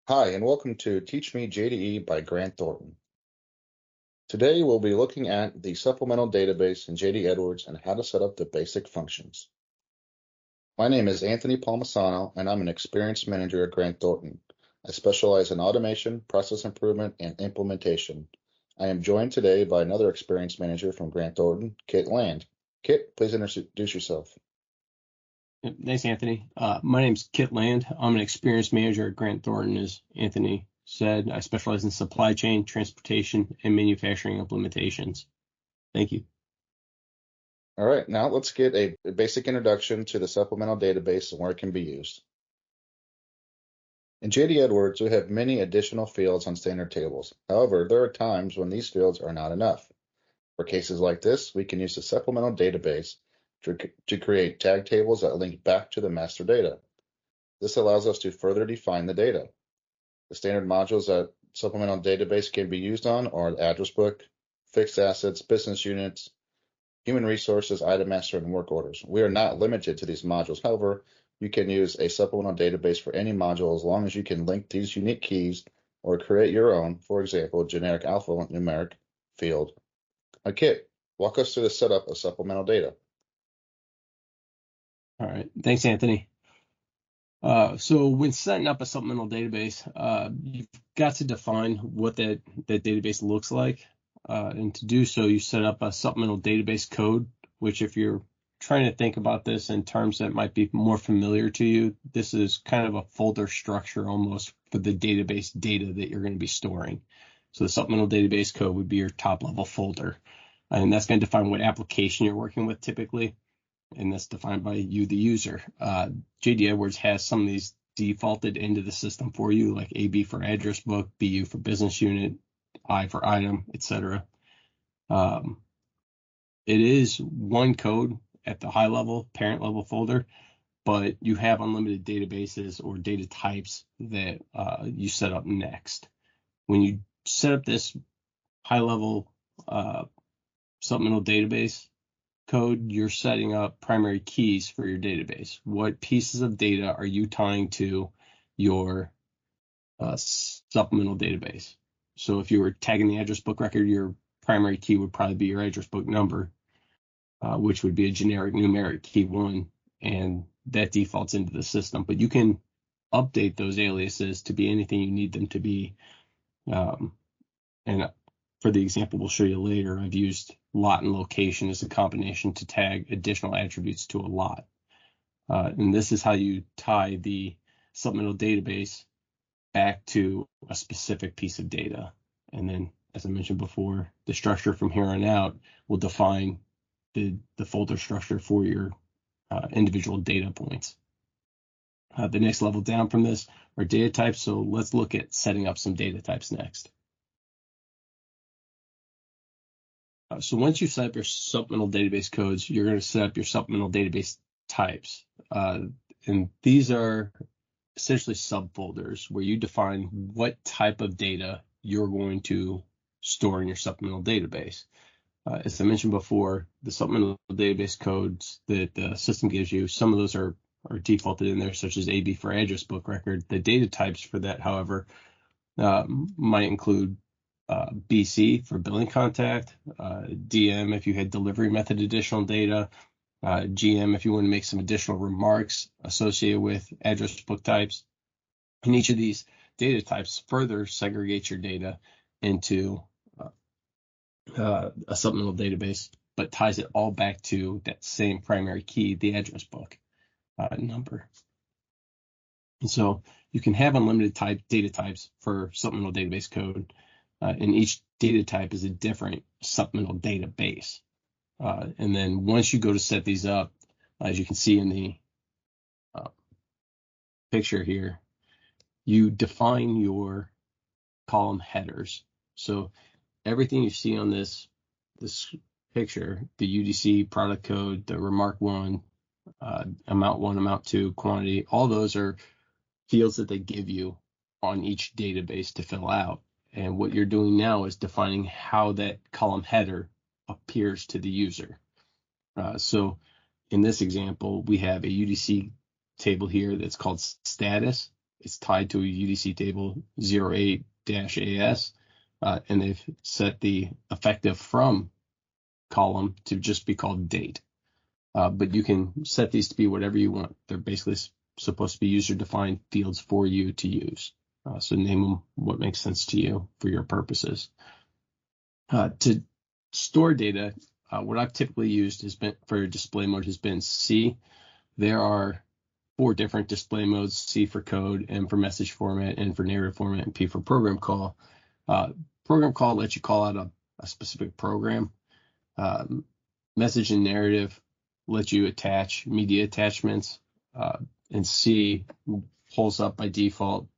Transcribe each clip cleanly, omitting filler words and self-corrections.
Hi, and welcome to Teach Me JDE by Grant Thornton. Today we'll be looking at the supplemental database in JD Edwards and how to set up the basic functions. My name is Anthony Palmisano, and I'm an experienced manager at Grant Thornton. I specialize in automation, process improvement, and implementation. I am joined today by another experienced manager from Grant Thornton, Kit Land. Kit, please introduce yourself. Thanks, Anthony. My name's Kit Land. I'm an experienced manager at Grant Thornton, as Anthony said. I specialize in supply chain, transportation, and manufacturing implementations. Thank you. All right, now let's get a basic introduction to the supplemental database and where it can be used. In JD Edwards, we have many additional fields on standard tables. However, there are times when these fields are not enough. For cases like this, we can use the supplemental database to create tag tables that link back to the master data. This allows us to further define the data. The standard modules that supplemental database can be used on are the address book, fixed assets, business units, human resources, item master, and work orders. We are not limited to these modules. However, you can use a supplemental database for any module as long as you can link these unique keys or create your own, for example, generic alphanumeric field. Kit, walk us through the setup of supplemental data. All right. Thanks, Anthony. So when setting up a supplemental database, you've got to define what that database looks like. And to do so, you set up a supplemental database code, which if you're trying to think about this in terms that might be more familiar to you, this is kind of a folder structure almost for the database data that you're going to be storing. So the supplemental database code would be your top level folder. And that's going to define what application you're working with typically. And that's defined by you, the user. JD Edwards has some of these defaulted into the system for you, like AB for address book, BU for business unit, I for item, etc. It is one code at the high level, parent level folder, but you have unlimited databases or data types that you set up next. When you set up this high level supplemental database code, you're setting up primary keys for your database. What pieces of data are you tying to your supplemental database? So if you were tagging the address book record, your primary key would probably be your address book number, which would be a generic numeric key 1, and that defaults into the system. But you can update those aliases to be anything you need them to be. And for the example we'll show you later, I've used lot and location as a combination to tag additional attributes to a lot. And this is how you tie the supplemental database back to a specific piece of data. And then, as I mentioned before, the structure from here on out will define the folder structure for your individual data points. The next level down from this are data types. So let's look at setting up some data types next. So once you set up your supplemental database codes, you're going to set up your supplemental database types. And these are essentially subfolders where you define what type of data you're going to store in your supplemental database. As I mentioned before, the supplemental database codes that the system gives you, some of those are defaulted in there, such as AB for address book record. The data types for that, however, might include BC for billing contact, DM if you had delivery method additional data, GM if you want to make some additional remarks associated with address book types. And each of these data types further segregates your data into a supplemental database, but ties it all back to that same primary key, the address book number. And so you can have unlimited data types for supplemental database code. And each data type is a different supplemental database. And then once you go to set these up, as you can see in the picture here, you define your column headers. So everything you see on this picture, the UDC product code, the remark 1, amount 1, amount 2, quantity, all those are fields that they give you on each database to fill out. And what you're doing now is defining how that column header appears to the user. So in this example, we have a UDC table here that's called status. it's tied to a UDC table 08-AS, and they've set the effective from column to just be called date. But you can set these to be whatever you want. They're basically supposed to be user-defined fields for you to use. So name them what makes sense to you for your purposes. To store data, what I've typically used has been for display mode has been C. There are 4 different display modes: C for code, M for message format, N for narrative format, and P for program call. Program call lets you call out a specific program. Message and narrative let you attach media attachments, and C pulls up by default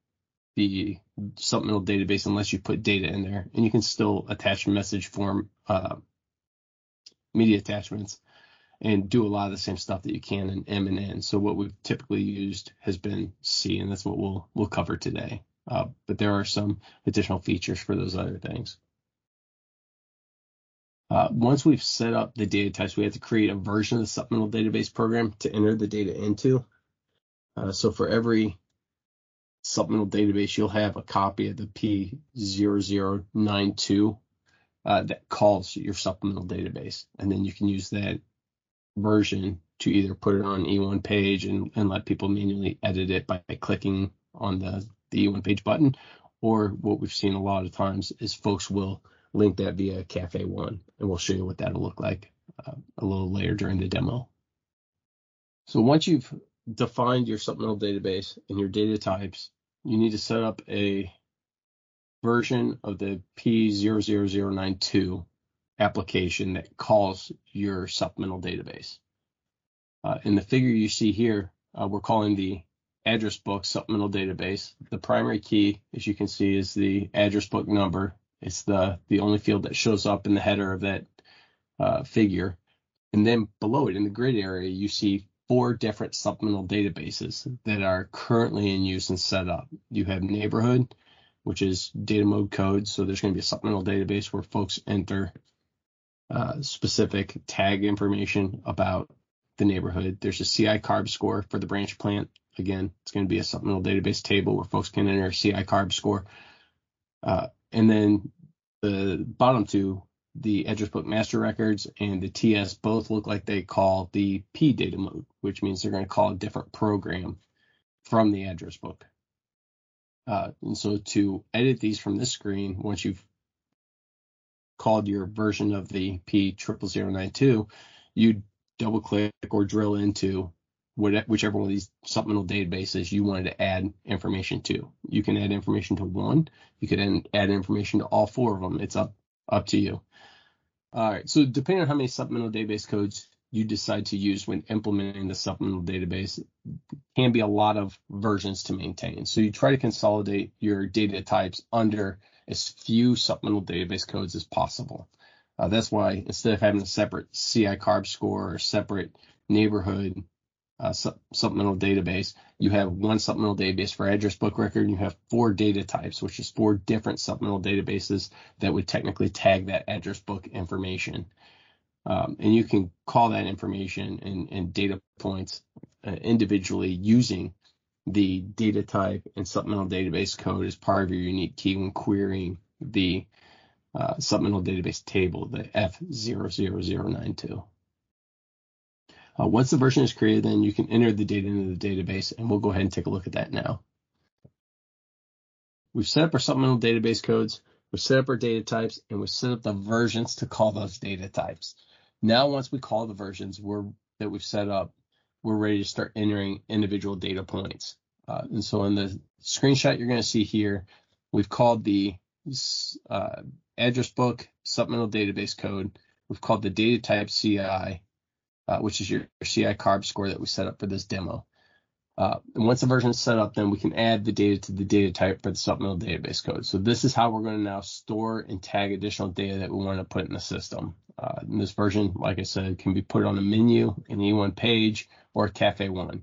the supplemental database unless you put data in there, and you can still attach message form media attachments and do a lot of the same stuff that you can in M and N. So what we've typically used has been C, and that's what we'll cover today. But there are some additional features for those other things. Once we've set up the data types, we have to create a version of the supplemental database program to enter the data into. So for every supplemental database, you'll have a copy of the P0092 that calls your supplemental database. And then you can use that version to either put it on E1 page and let people manually edit it by clicking on the E1 page button. Or what we've seen a lot of times is folks will link that via Cafe One, and we'll show you what that'll look like a little later during the demo. So once you've defined your supplemental database and your data types, you need to set up a version of the P00092 application that calls your supplemental database. In the figure you see here, we're calling the address book supplemental database. The primary key, as you can see, is the address book number. It's the only field that shows up in the header of that figure. And then below it in the grid area, you see 4 different supplemental databases that are currently in use and set up. You have neighborhood, which is data mode code. So there's going to be a supplemental database where folks enter specific tag information about the neighborhood. There's a CI carb score for the branch plant. Again, it's going to be a supplemental database table where folks can enter a CI carb score. And then the bottom 2, the address book master records and the TS, both look like they call the P data mode, which means they're going to call a different program from the address book. And so to edit these from this screen, once you've called your version of the P00092, you double click or drill into whichever one of these supplemental databases you wanted to add information to. You can add information to one. You could add information to all 4 of them. It's up to you. All right. So depending on how many supplemental database codes you decide to use when implementing the supplemental database, can be a lot of versions to maintain. So you try to consolidate your data types under as few supplemental database codes as possible. That's why instead of having a separate CI carb score or separate neighborhood supplemental database, you have one supplemental database for address book record, and you have 4 data types, which is 4 different supplemental databases that would technically tag that address book information. And you can call that information and data points individually using the data type and supplemental database code as part of your unique key when querying the supplemental database table, the F00092. Once the version is created, then you can enter the data into the database, and we'll go ahead and take a look at that now. We've set up our supplemental database codes, we've set up our data types, and we've set up the versions to call those data types. Now, once we call the versions that we've set up, we're ready to start entering individual data points. And so in the screenshot you're going to see here, we've called the address book supplemental database code. We've called the data type CI, which is your CI carb score that we set up for this demo. And once the version is set up, then we can add the data to the data type for the supplemental database code. So this is how we're going to now store and tag additional data that we want to put in the system. And this version, like I said, can be put on a menu, an E1 page, or a Cafe One.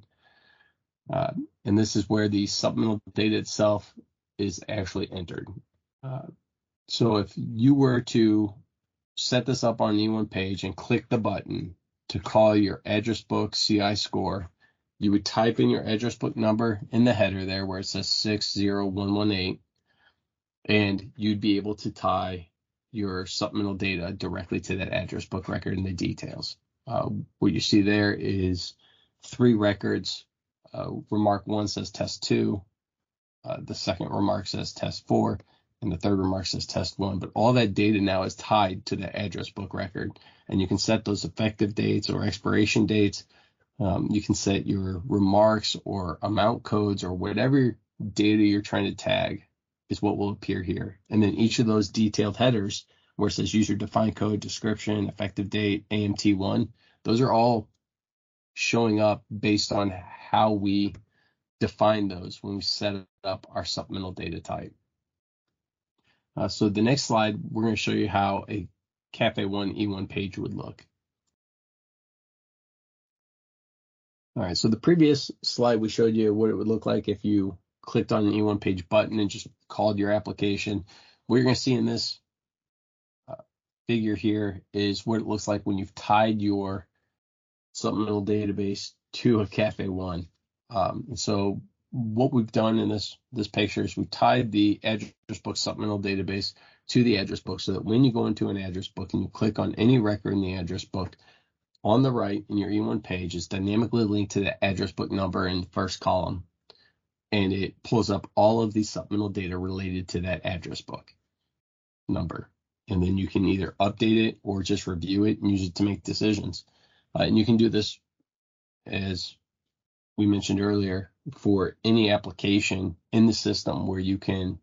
And this is where the supplemental data itself is actually entered. So if you were to set this up on an E1 page and click the button to call your address book CI score, You would type in your address book number in the header there where it says 60118, and you'd be able to tie your supplemental data directly to that address book record and the details. What you see there is 3 records. Remark 1 says test 2. The second remark says test 4. And the third remark says test 1. But all that data now is tied to the address book record. And you can set those effective dates or expiration dates. You can set your remarks or amount codes or whatever data you're trying to tag is what will appear here. And then each of those detailed headers where it says user defined code, description, effective date, AMT1, those are all showing up based on how we define those when we set up our supplemental data type. So the next slide, we're going to show you how a Cafe1 E1 page would look. All right, so the previous slide we showed you what it would look like if you clicked on an E1 page button and just called your application. What you're going to see in this figure here is what it looks like when you've tied your supplemental database to a Cafe1. So what we've done in this picture is we've tied the address book supplemental database to the address book so that when you go into an address book and you click on any record in the address book, on the right in your E1 page is dynamically linked to the address book number in the first column, and it pulls up all of the supplemental data related to that address book number. And then you can either update it or just review it and use it to make decisions. And you can do this, as we mentioned earlier, for any application in the system where you can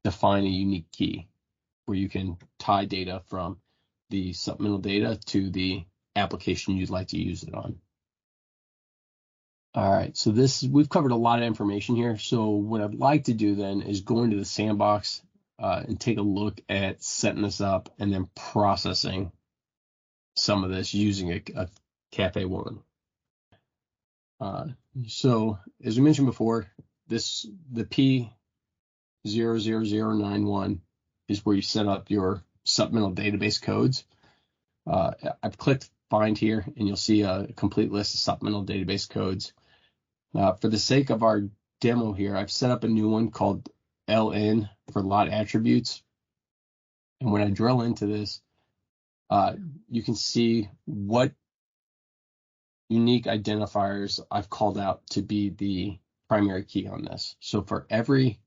define a unique key, where you can tie data from the supplemental data to the application you'd like to use it on. All right, so we've covered a lot of information here. So what I'd like to do then is go into the sandbox and take a look at setting this up and then processing some of this using a Cafe1. So as we mentioned before, the P00091 is where you set up your supplemental database codes. I've clicked find here and you'll see a complete list of supplemental database codes. For the sake of our demo here, I've set up a new one called LN for lot attributes. And when I drill into this, you can see what unique identifiers I've called out to be the primary key on this. So for every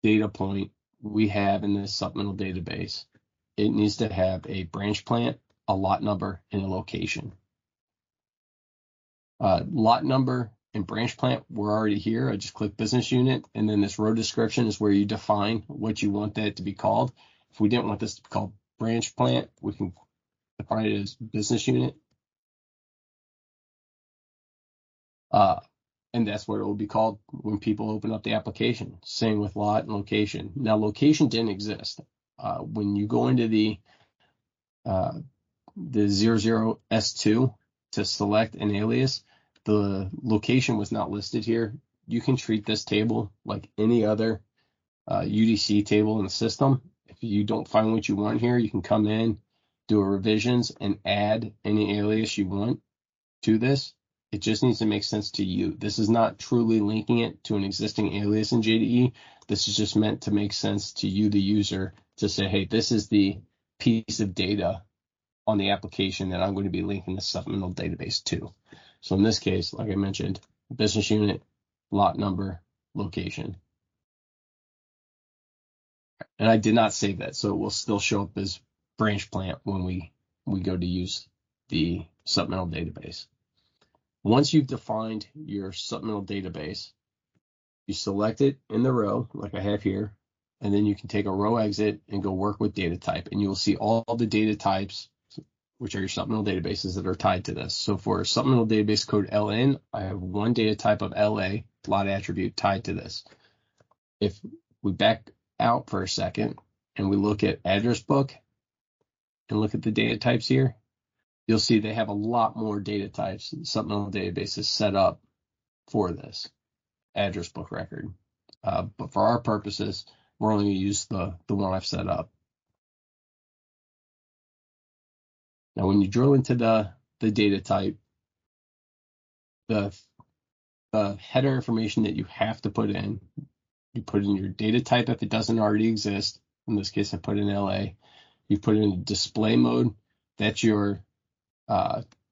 data point we have in this supplemental database, it needs to have a branch plant, a lot number, and a location. Lot number and branch plant were already here. I just click business unit, and then this row description is where you define what you want that to be called. If we didn't want this to be called branch plant, we can define it as business unit. And that's what it will be called when people open up the application. Same with lot and location. Now, location didn't exist. When you go into the 00S2 to select an alias, the location was not listed here. You can treat this table like any other UDC table in the system. If you don't find what you want here, you can come in, do a revisions, and add any alias you want to this. It just needs to make sense to you. This is not truly linking it to an existing alias in JDE. This is just meant to make sense to you, the user, to say, hey, this is the piece of data on the application that I'm going to be linking the supplemental database to. So in this case, like I mentioned, business unit, lot number, location. And I did not save that, so it will still show up as branch plant when we go to use the supplemental database. Once you've defined your supplemental database, you select it in the row like I have here, and then you can take a row exit and go work with data type, and you will see all the data types, which are your supplemental databases that are tied to this. So for supplemental database code LN, I have one data type of LA, lot attribute, tied to this. If we back out for a second and we look at address book and look at the data types here, you'll see they have a lot more data types. Supplemental database is set up for this address book record. But for our purposes, we're only going to use the one I've set up. Now, when you drill into the data type, the header information that you have to put in. You put in your data type if it doesn't already exist. In this case, I put in LA. You put in display mode. That's your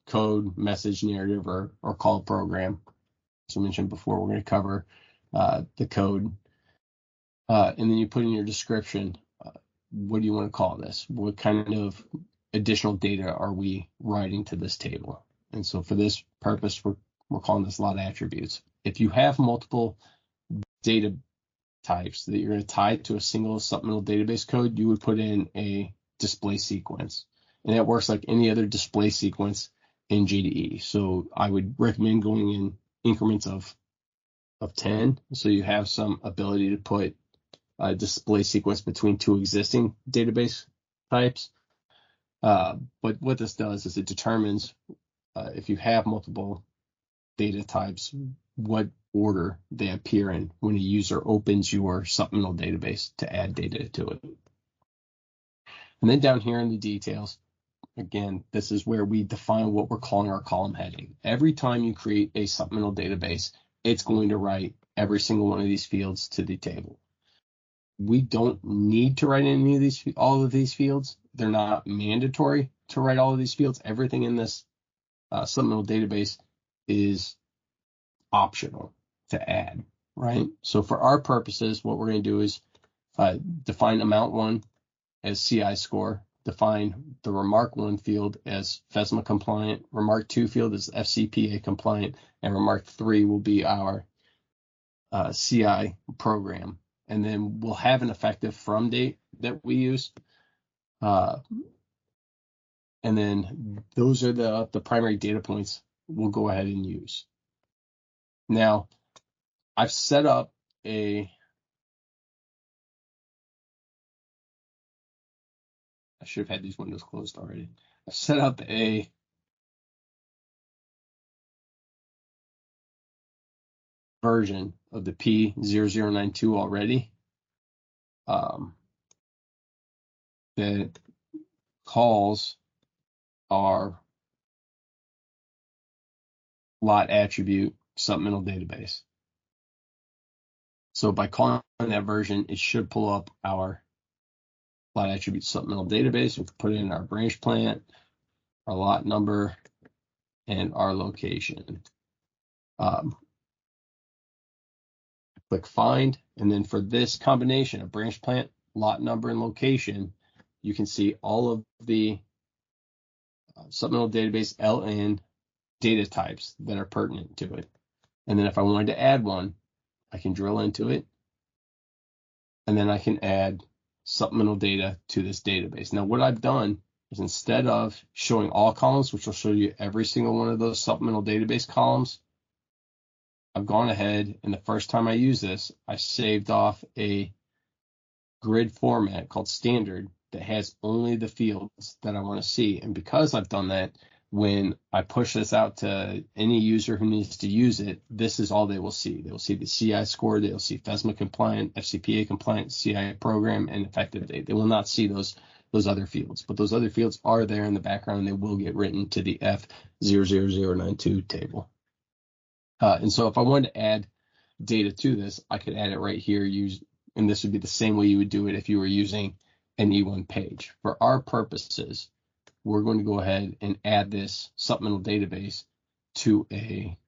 code, message, narrative, or call program. As I mentioned before, we're going to cover the code. And then you put in your description. What do you want to call this? What kind of additional data are we writing to this table? And so for this purpose, we're calling this lot attributes. If you have multiple data types that you're going to tie to a single supplemental database code, you would put in a display sequence. And that works like any other display sequence in JDE. So I would recommend going in increments of 10. So you have some ability to put a display sequence between two existing database types. But what this does is it determines if you have multiple data types, what order they appear in when a user opens your supplemental database to add data to it. And then down here in the details, again, this is where we define what we're calling our column heading. Every time you create a supplemental database, it's going to write every single one of these fields to the table. We don't need to write all of these fields. They're not mandatory to write all of these fields. Everything in this supplemental database is optional to add, right? So for our purposes, what we're going to do is define amount 1 as CI score, define the remark 1 field as FESMA compliant, remark 2 field as FCPA compliant, and remark 3 will be our CI program. And then we'll have an effective from date that we use. And then those are the primary data points we'll go ahead and use. Now, I've set up I should have had these windows closed already. I've set up a version of the P0092 already that calls our lot attribute supplemental database. So by calling that version, it should pull up our lot attribute supplemental database. We can put in our branch plant, our lot number, and our location. Click find, and then for this combination of branch plant, lot number, and location, you can see all of the supplemental database LN data types that are pertinent to it. And then if I wanted to add one, I can drill into it, and then I can add supplemental data to this database. Now, what I've done is instead of showing all columns, which will show you every single one of those supplemental database columns, I've gone ahead, and the first time I use this, I saved off a grid format called standard that has only the fields that I want to see. And because I've done that, when I push this out to any user who needs to use it, this is all they will see. They will see the CI score, they'll see FESMA compliant, FCPA compliant, CI program, and effective date. They will not see those other fields, but those other fields are there in the background, and they will get written to the F00092 table. And so if I wanted to add data to this, I could add it right here, and this would be the same way you would do it if you were using an E1 page. For our purposes, we're going to go ahead and add this supplemental database to a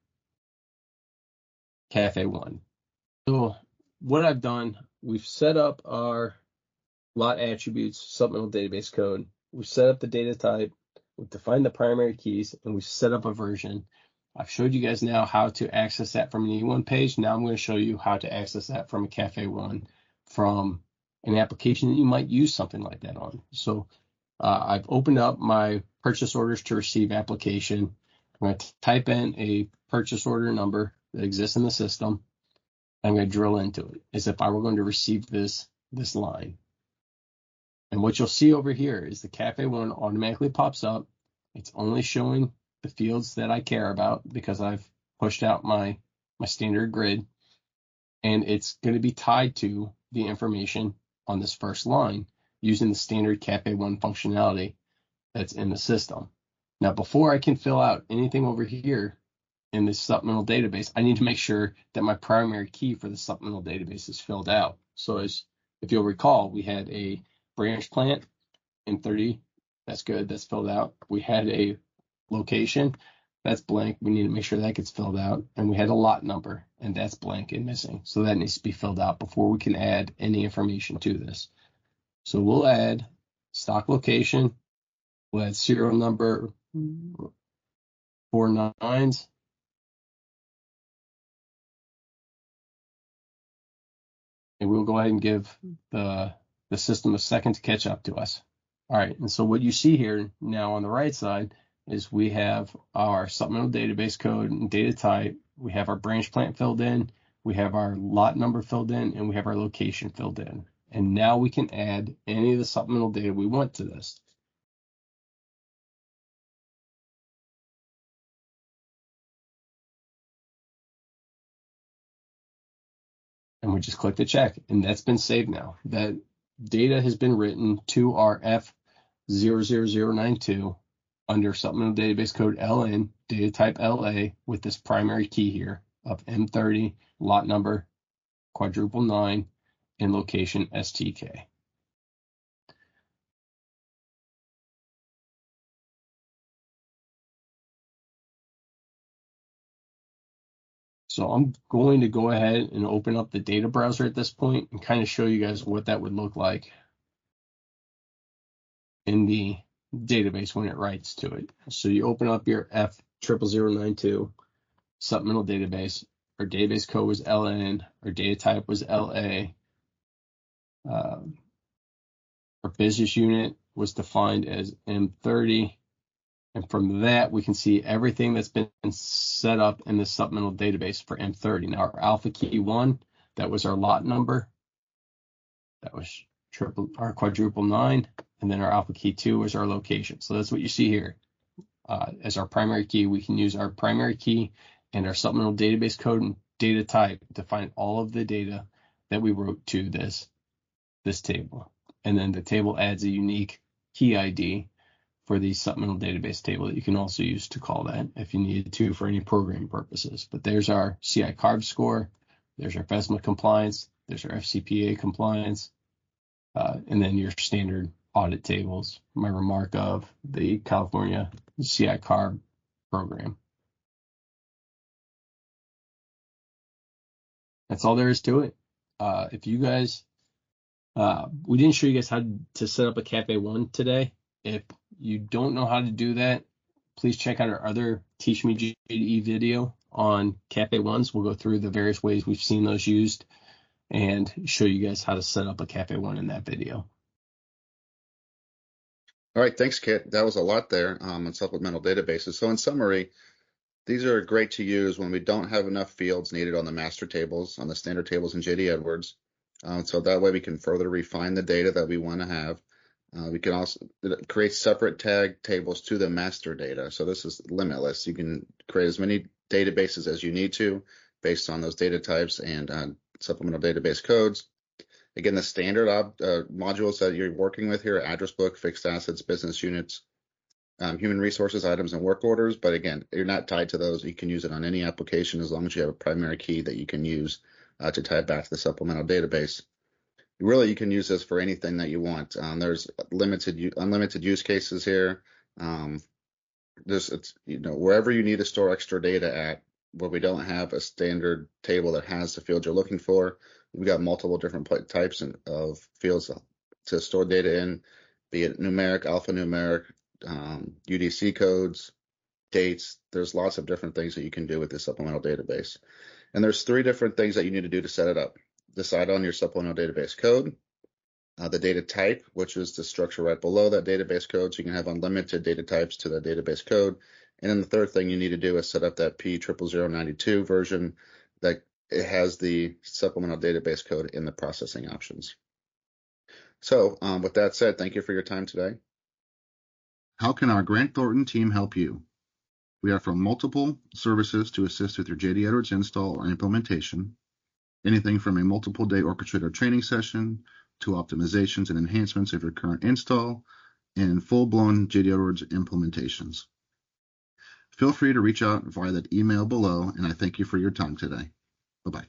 Cafe 1. So what I've done, we've set up our lot attributes supplemental database code. We've set up the data type, we've defined the primary keys, and we've set up a version. I've showed you guys now how to access that from an E1 page. Now I'm going to show you how to access that from a Cafe 1 from an application that you might use something like that on. So I've opened up my purchase orders to receive application. I'm going to type in a purchase order number that exists in the system. I'm going to drill into it as if I were going to receive this line. And what you'll see over here is the Cafe 1 automatically pops up. It's only showing the fields that I care about because I've pushed out my standard grid, and it's going to be tied to the information on this first line using the standard Cafe 1 functionality that's in the system. Now, before I can fill out anything over here, in this supplemental database, I need to make sure that my primary key for the supplemental database is filled out. So if you'll recall, we had a branch plant in 30. That's good. That's filled out. We had a location. That's blank. We need to make sure that gets filled out. And we had a lot number, and that's blank and missing. So that needs to be filled out before we can add any information to this. So we'll add stock location. We'll add serial number 49s. And we'll go ahead and give the system a second to catch up to us. All right, and so what you see here now on the right side is we have our supplemental database code and data type. We have our branch plant filled in. We have our lot number filled in, and we have our location filled in. And now we can add any of the supplemental data we want to this. And we just click the check, and that's been saved now. That data has been written to our F00092 under supplemental database code LN, data type LA, with this primary key here of M30, lot number quadruple 9, and location STK. So I'm going to go ahead and open up the data browser at this point and kind of show you guys what that would look like in the database when it writes to it. So you open up your F00092 supplemental database. Our database code was LN. Our data type was LA. Our business unit was defined as M30. And from that, we can see everything that's been set up in the supplemental database for M30. Now, our alpha key 1, that was our lot number. That was our quadruple 9. And then our alpha key 2 was our location. So that's what you see here. As our primary key, we can use our primary key and our supplemental database code and data type to find all of the data that we wrote to this table. And then the table adds a unique key ID for the supplemental database table that you can also use to call that if you needed to for any programming purposes. But there's our CI CARB score, there's our FESMA compliance, there's our FCPA compliance, and then your standard audit tables, my remark of the California CI CARB program. That's all there is to it. If you guys, we didn't show you guys how to set up a Cafe 1 today. If you don't know how to do that, please check out our other Teach Me JDE video on Cafe 1s. We'll go through the various ways we've seen those used and show you guys how to set up a Cafe 1 in that video. All right, thanks, Kit. That was a lot there on supplemental databases. So in summary, these are great to use when we don't have enough fields needed on the master tables, on the standard tables in JD Edwards. So that way we can further refine the data that we want to have. We can also create separate tag tables to the master data. So this is limitless. You can create as many databases as you need to based on those data types and supplemental database codes. Again, the standard modules that you're working with here, address book, fixed assets, business units, human resources, items, and work orders. But again, you're not tied to those. You can use it on any application as long as you have a primary key that you can use to tie it back to the supplemental database. Really, you can use this for anything that you want. There's unlimited use cases here. It's wherever you need to store extra data at, where we don't have a standard table that has the field you're looking for, we've got multiple different types of fields to store data in, be it numeric, alphanumeric, UDC codes, dates. There's lots of different things that you can do with this supplemental database. And there's 3 different things that you need to do to set it up. Decide on your supplemental database code, the data type, which is the structure right below that database code, so you can have unlimited data types to that database code. And then the third thing you need to do is set up that P00092 version that it has the supplemental database code in the processing options. So with that said, thank you for your time today. How can our Grant Thornton team help you? We offer multiple services to assist with your JD Edwards install or implementation. Anything from a multiple day Orchestrator training session to optimizations and enhancements of your current install and full-blown JD Edwards implementations. Feel free to reach out via that email below, and I thank you for your time today. Bye-bye.